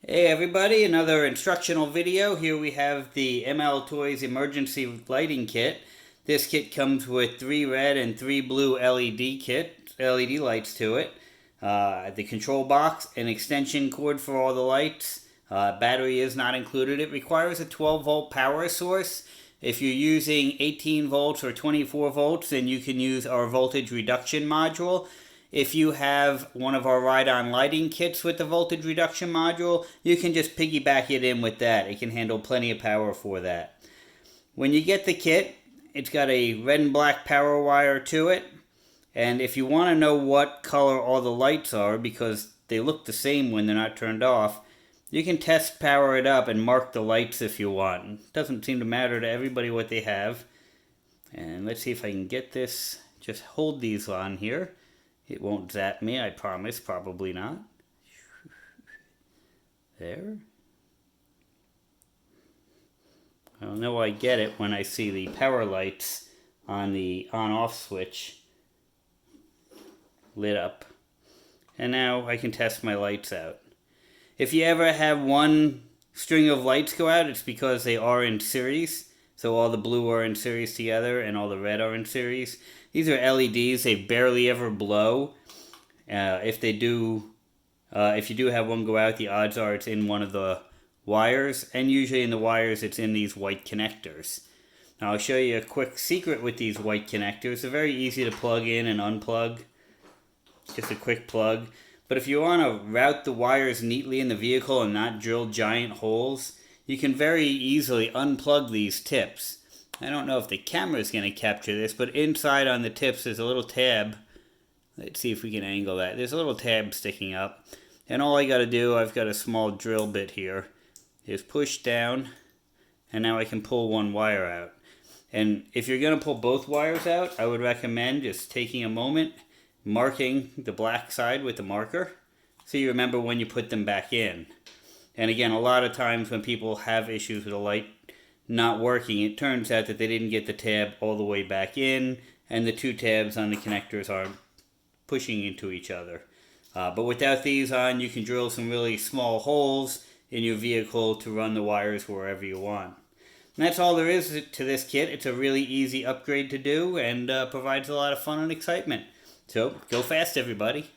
Hey everybody, another instructional video. Here we have the MLToys emergency lighting kit. This kit comes with 3 red and 3 blue LED lights to it. The control box, an extension cord for all the lights. Battery is not included. It requires a 12-volt power source. If you're using 18 volts or 24 volts, then you can use our voltage reduction module. If you have one of our ride-on lighting kits with the voltage reduction module, you can just piggyback it in with that. It can handle plenty of power for that. When you get the kit, it's got a red and black power wire to it. And if you want to know what color all the lights are, because they look the same when they're not turned off, you can test power it up and mark the lights if you want. It doesn't seem to matter to everybody what they have. And let's see if I can get this. Just hold these on here. It won't zap me, I promise. Probably not. There. I'll know I get it when I see the power lights on the on-off switch lit up. And now I can test my lights out. If you ever have one string of lights go out, it's because they are in series. So all the blue are in series together and all the red are in series. These are LEDs. They barely ever blow. If you do have one go out, the odds are it's in one of the wires. And usually in the wires, it's in these white connectors. Now I'll show you a quick secret with these white connectors. They're very easy to plug in and unplug. Just a quick plug. But if you want to route the wires neatly in the vehicle and not drill giant holes, you can very easily unplug these tips. I don't know if the camera is going to capture this, but inside on the tips there's a little tab. Let's see if we can angle that. There's a little tab sticking up. And all I got to do, I've got a small drill bit here, is push down, and now I can pull one wire out. And if you're going to pull both wires out, I would recommend just taking a moment, marking the black side with the marker, so you remember when you put them back in. And again, a lot of times when people have issues with a light not working, it turns out that they didn't get the tab all the way back in, and the two tabs on the connectors are pushing into each other. But without these on, you can drill some really small holes in your vehicle to run the wires wherever you want. And that's all there is to this kit. It's a really easy upgrade to do and provides a lot of fun and excitement. So, go fast, everybody.